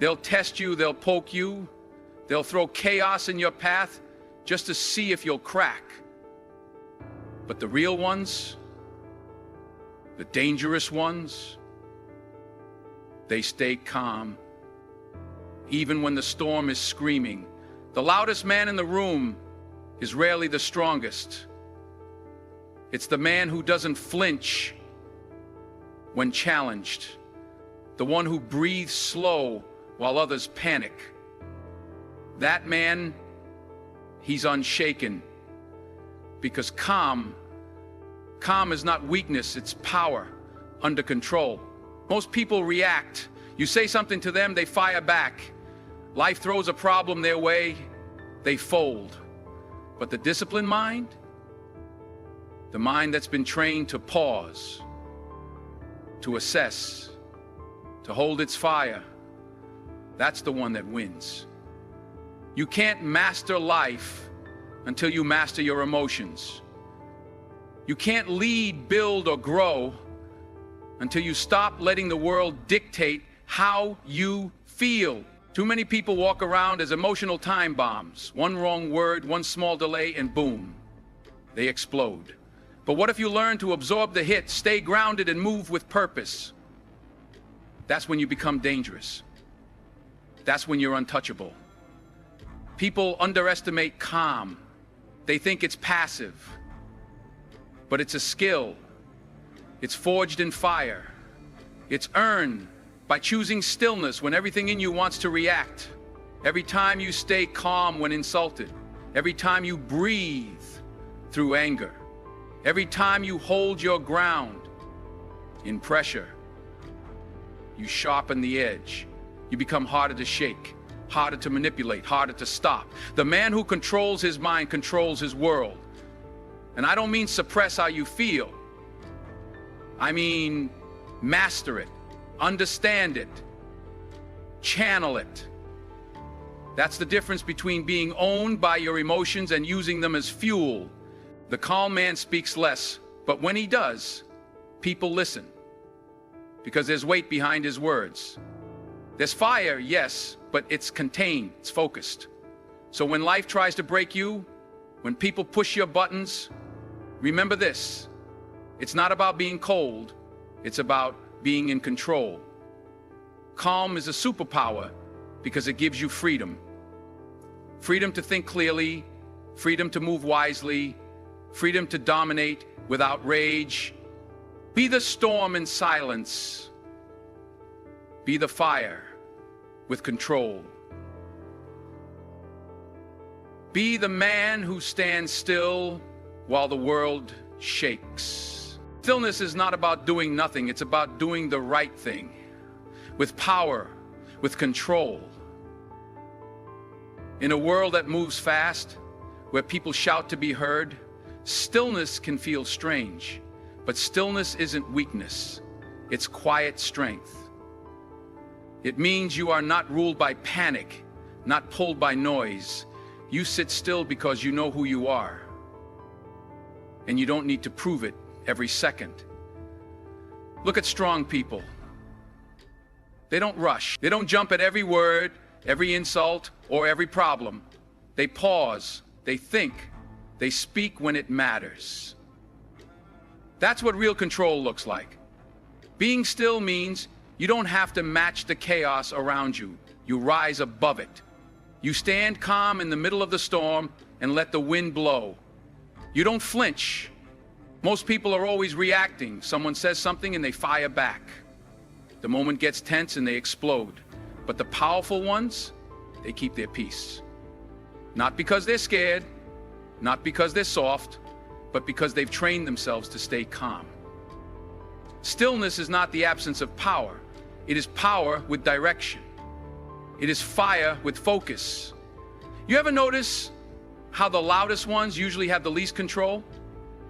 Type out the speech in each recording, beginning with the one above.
They'll test you, they'll poke you, they'll throw chaos in your path just to see if you'll crack. But the real ones, the dangerous ones, they stay calm. Even when the storm is screaming, the loudest man in the room is rarely the strongest. It's the man who doesn't flinch when challenged, the one who breathes slow while others panic. That man, he's unshaken, because calm is not weakness, it's power under control. Most people react. You say something to them, they fire back. Life throws a problem their way, they fold. But the disciplined mind, the mind that's been trained to pause, to assess, to hold its fire, that's the one that wins. You can't master life until you master your emotions. You can't lead, build, or grow until you stop letting the world dictate how you feel. Too many people walk around as emotional time bombs. One wrong word, one small delay, and boom, they explode. But what if you learn to absorb the hit, stay grounded, and move with purpose? That's when you become dangerous. That's when you're untouchable. People underestimate calm. They think it's passive. But it's a skill. It's forged in fire. It's earned by choosing stillness when everything in you wants to react. Every time you stay calm when insulted. Every time you breathe through anger. Every time you hold your ground in pressure. You sharpen the edge. You become harder to shake, harder to manipulate, harder to stop. The man who controls his mind controls his world. And I don't mean suppress how you feel. I mean master it, understand it, channel it. That's the difference between being owned by your emotions and using them as fuel. The calm man speaks less, but when he does, people listen. Because there's weight behind his words. There's fire, yes, but it's contained, it's focused. So when life tries to break you, when people push your buttons, remember this: it's not about being cold, it's about being in control. Calm is a superpower because it gives you freedom. Freedom to think clearly, freedom to move wisely, freedom to dominate without rage. Be the storm in silence. Be the fire with control. Be the man who stands still while the world shakes. Stillness is not about doing nothing, it's about doing the right thing. With power, with control. In a world that moves fast, where people shout to be heard, stillness can feel strange. But stillness isn't weakness, it's quiet strength. It means you are not ruled by panic, not pulled by noise. You sit still because you know who you are. And you don't need to prove it every second. Look at strong people. They don't rush. They don't jump at every word, every insult, or every problem. They pause, they think, they speak when it matters. That's what real control looks like. Being still means you don't have to match the chaos around you. You rise above it. You stand calm in the middle of the storm and let the wind blow. You don't flinch. Most people are always reacting. Someone says something and they fire back. The moment gets tense and they explode. But the powerful ones, they keep their peace. Not because they're scared, not because they're soft, but because they've trained themselves to stay calm. Stillness is not the absence of power. It is power with direction. It is fire with focus. You ever notice how the loudest ones usually have the least control?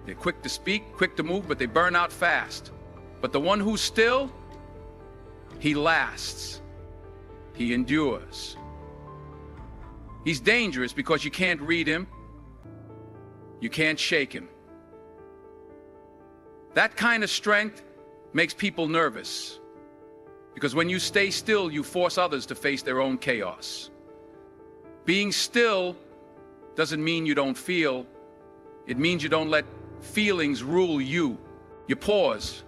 They're quick to speak, quick to move, but they burn out fast. But the one who's still, he lasts. He endures. He's dangerous because you can't read him. You can't shake him. That kind of strength makes people nervous. Because when you stay still, you force others to face their own chaos. Being still doesn't mean you don't feel. It means you don't let feelings rule you. You pause.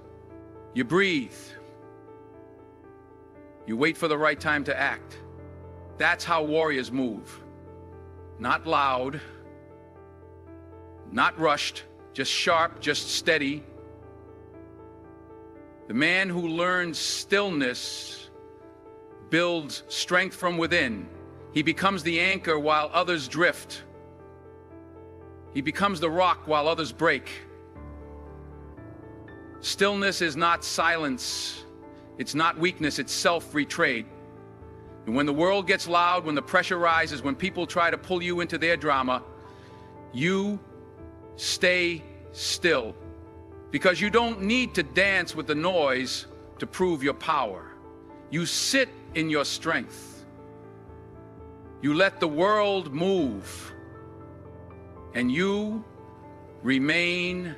You breathe. You wait for the right time to act. That's how warriors move. Not loud, not rushed, just sharp, just steady. The man who learns stillness builds strength from within. He becomes the anchor while others drift. He becomes the rock while others break. Stillness is not silence. It's not weakness, it's self-betrayed. And when the world gets loud, when the pressure rises, when people try to pull you into their drama, you stay still. Because you don't need to dance with the noise to prove your power. You sit in your strength. You let the world move. And you remain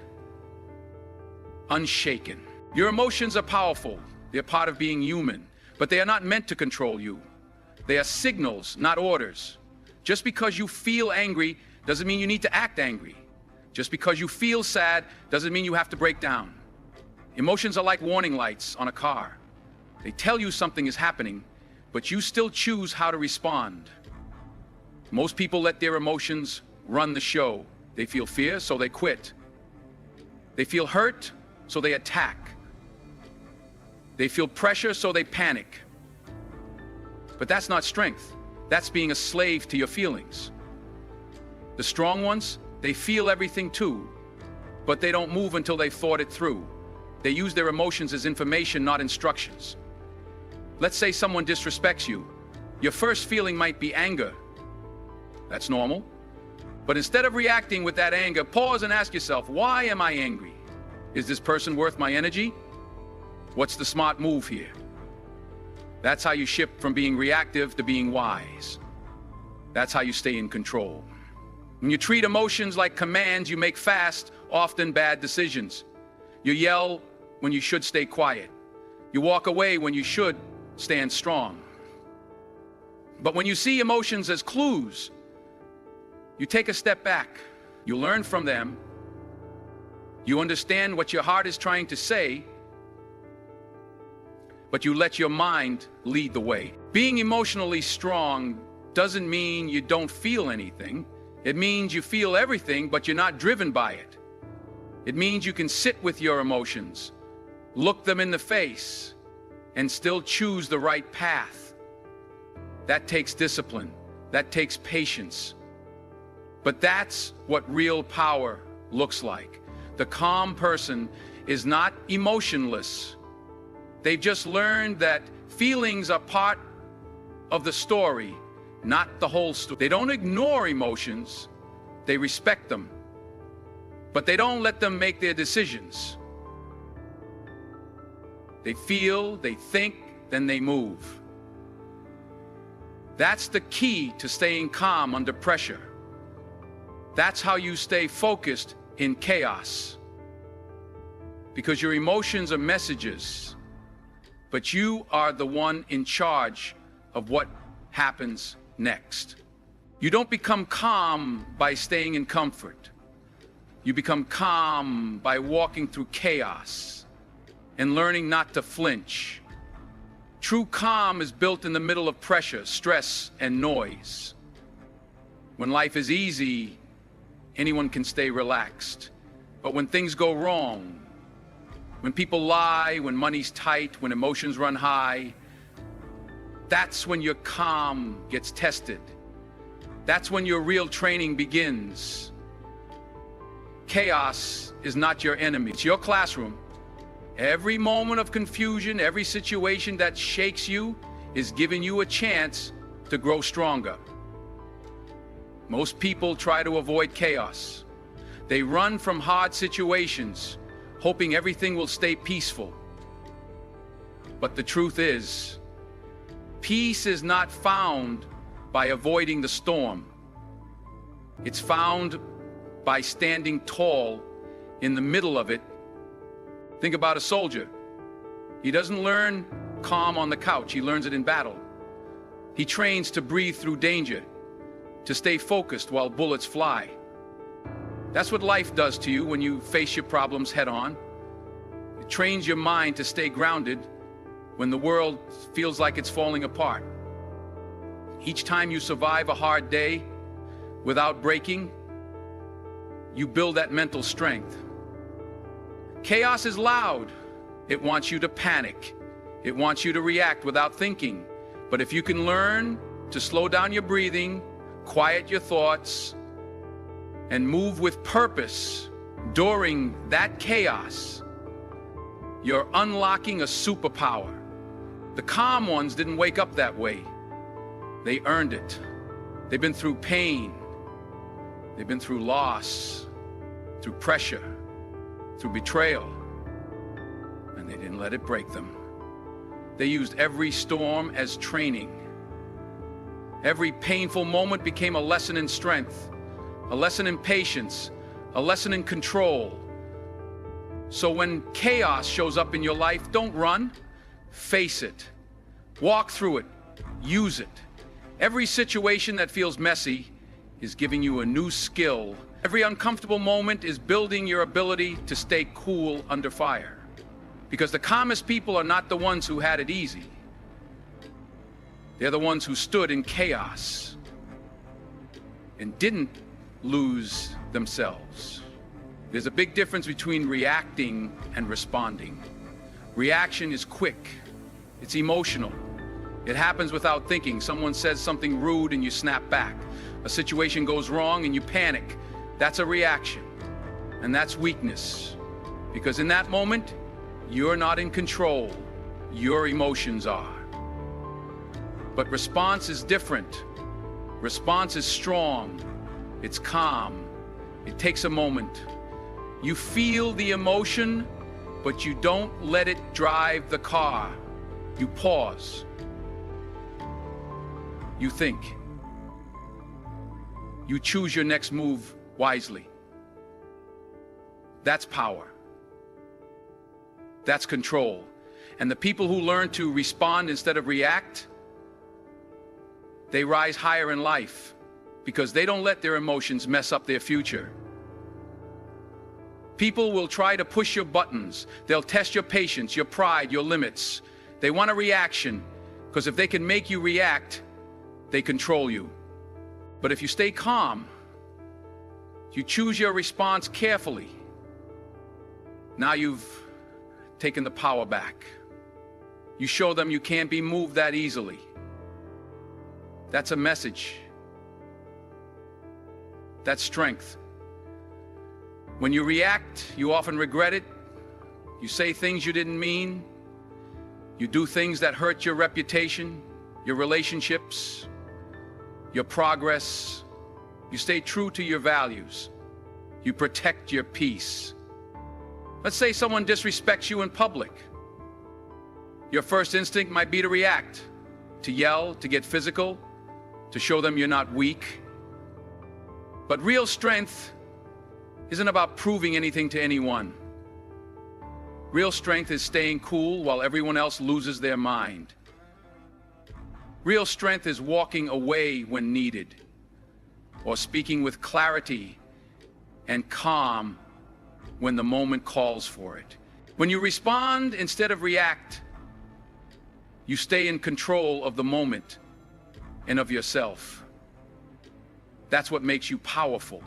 unshaken. Your emotions are powerful. They're part of being human. But they are not meant to control you. They are signals, not orders. Just because you feel angry doesn't mean you need to act angry. Just because you feel sad doesn't mean you have to break down. Emotions are like warning lights on a car. They tell you something is happening, but you still choose how to respond. Most people let their emotions run the show. They feel fear, so they quit. They feel hurt, so they attack. They feel pressure, so they panic. But that's not strength. That's being a slave to your feelings. The strong ones, they feel everything too, but they don't move until they've thought it through. They use their emotions as information, not instructions. Let's say someone disrespects you. Your first feeling might be anger. That's normal. But instead of reacting with that anger, pause and ask yourself, why am I angry? Is this person worth my energy? What's the smart move here? That's how you shift from being reactive to being wise. That's how you stay in control. When you treat emotions like commands, you make fast, often bad decisions. You yell when you should stay quiet. You walk away when you should stand strong. But when you see emotions as clues, you take a step back. You learn from them. You understand what your heart is trying to say, but you let your mind lead the way. Being emotionally strong doesn't mean you don't feel anything. It means you feel everything, but you're not driven by it. It means you can sit with your emotions, look them in the face, and still choose the right path. That takes discipline. That takes patience. But that's what real power looks like. The calm person is not emotionless. They've just learned that feelings are part of the story, not the whole story. They don't ignore emotions, they respect them, but they don't let them make their decisions. They feel, they think, then they move. That's the key to staying calm under pressure. That's how you stay focused in chaos. Because your emotions are messages, but you are the one in charge of what happens next. You don't become calm by staying in comfort. You become calm by walking through chaos and learning not to flinch. True calm is built in the middle of pressure, stress, and noise. When life is easy, anyone can stay relaxed. But when things go wrong, when people lie, when money's tight, when emotions run high, that's when your calm gets tested. That's when your real training begins. Chaos is not your enemy. It's your classroom. Every moment of confusion, every situation that shakes you is giving you a chance to grow stronger. Most people try to avoid chaos. They run from hard situations, hoping everything will stay peaceful. But the truth is, peace is not found by avoiding the storm. It's found by standing tall in the middle of it. Think about a soldier. He doesn't learn calm on the couch. He learns it in battle. He trains to breathe through danger, to stay focused while bullets fly. That's what life does to you when you face your problems head on. It trains your mind to stay grounded when the world feels like it's falling apart. Each time you survive a hard day without breaking, you build that mental strength. Chaos is loud. It wants you to panic. It wants you to react without thinking. But if you can learn to slow down your breathing, quiet your thoughts, and move with purpose during that chaos, you're unlocking a superpower. The calm ones didn't wake up that way. They earned it. They've been through pain. They've been through loss, through pressure, through betrayal, and they didn't let it break them. They used every storm as training. Every painful moment became a lesson in strength, a lesson in patience, a lesson in control. So when chaos shows up in your life, don't run, face it. Walk through it, use it. Every situation that feels messy is giving you a new skill. Every uncomfortable moment is building your ability to stay cool under fire. Because the calmest people are not the ones who had it easy. They're the ones who stood in chaos and didn't lose themselves. There's a big difference between reacting and responding. Reaction is quick. It's emotional. It happens without thinking. Someone says something rude and you snap back. A situation goes wrong and you panic. That's a reaction. And that's weakness. Because in that moment, you're not in control. Your emotions are. But response is different. Response is strong. It's calm. It takes a moment. You feel the emotion, but you don't let it drive the car. You pause. You think. You choose your next move wisely. That's power. That's control. And the people who learn to respond instead of react, they rise higher in life because they don't let their emotions mess up their future. People will try to push your buttons. They'll test your patience, your pride, your limits. They want a reaction because if they can make you react, they control you. But if you stay calm, you choose your response carefully, now you've taken the power back. You show them you can't be moved that easily. That's a message. That's strength. When you react, you often regret it. You say things you didn't mean. You do things that hurt your reputation, your relationships, your progress. You stay true to your values. You protect your peace. Let's say someone disrespects you in public. Your first instinct might be to react, to yell, to get physical, to show them you're not weak. But real strength isn't about proving anything to anyone. Real strength is staying cool while everyone else loses their mind. Real strength is walking away when needed, or speaking with clarity and calm when the moment calls for it. When you respond instead of react, you stay in control of the moment and of yourself. That's what makes you powerful.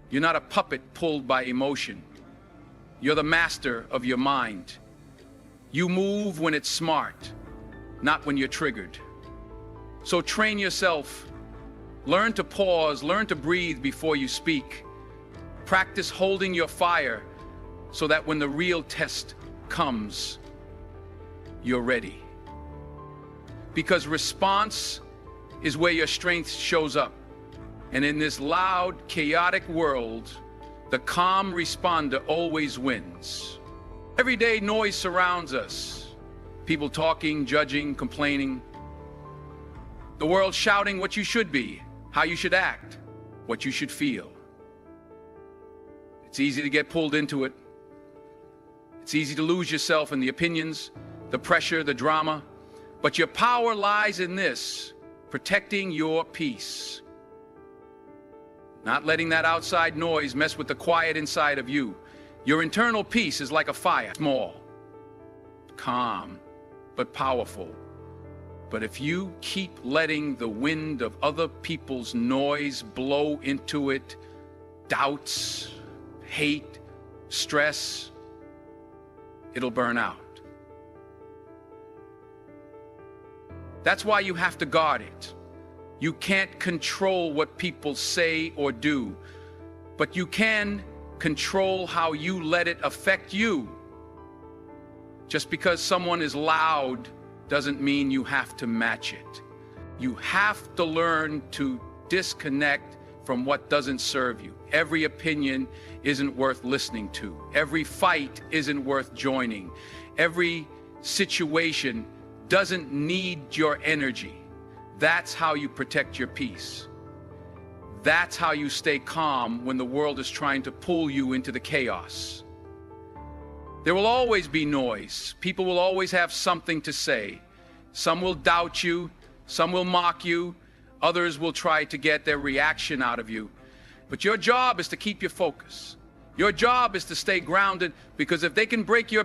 You're not a puppet pulled by emotion. You're the master of your mind. You move when it's smart, not when you're triggered. So train yourself. Learn to pause, learn to breathe before you speak. Practice holding your fire so that when the real test comes, you're ready. Because response is where your strength shows up. And in this loud, chaotic world, the calm responder always wins. Everyday noise surrounds us. People talking, judging, complaining. The world shouting what you should be, how you should act, what you should feel. It's easy to get pulled into it. It's easy to lose yourself in the opinions, the pressure, the drama. But your power lies in this: protecting your peace. Not letting that outside noise mess with the quiet inside of you. Your internal peace is like a fire, small, calm, but powerful. But if you keep letting the wind of other people's noise blow into it, doubts, hate, stress, it'll burn out. That's why you have to guard it. You can't control what people say or do, but you can control how you let it affect you. Just because someone is loud doesn't mean you have to match it. You have to learn to disconnect from what doesn't serve you. Every opinion isn't worth listening to. Every fight isn't worth joining. Every situation doesn't need your energy. That's how you protect your peace. That's how you stay calm when the world is trying to pull you into the chaos. There will always be noise. People will always have something to say. Some will doubt you, some will mock you, others will try to get their reaction out of you. But your job is to keep your focus. Your job is to stay grounded, because if they can break your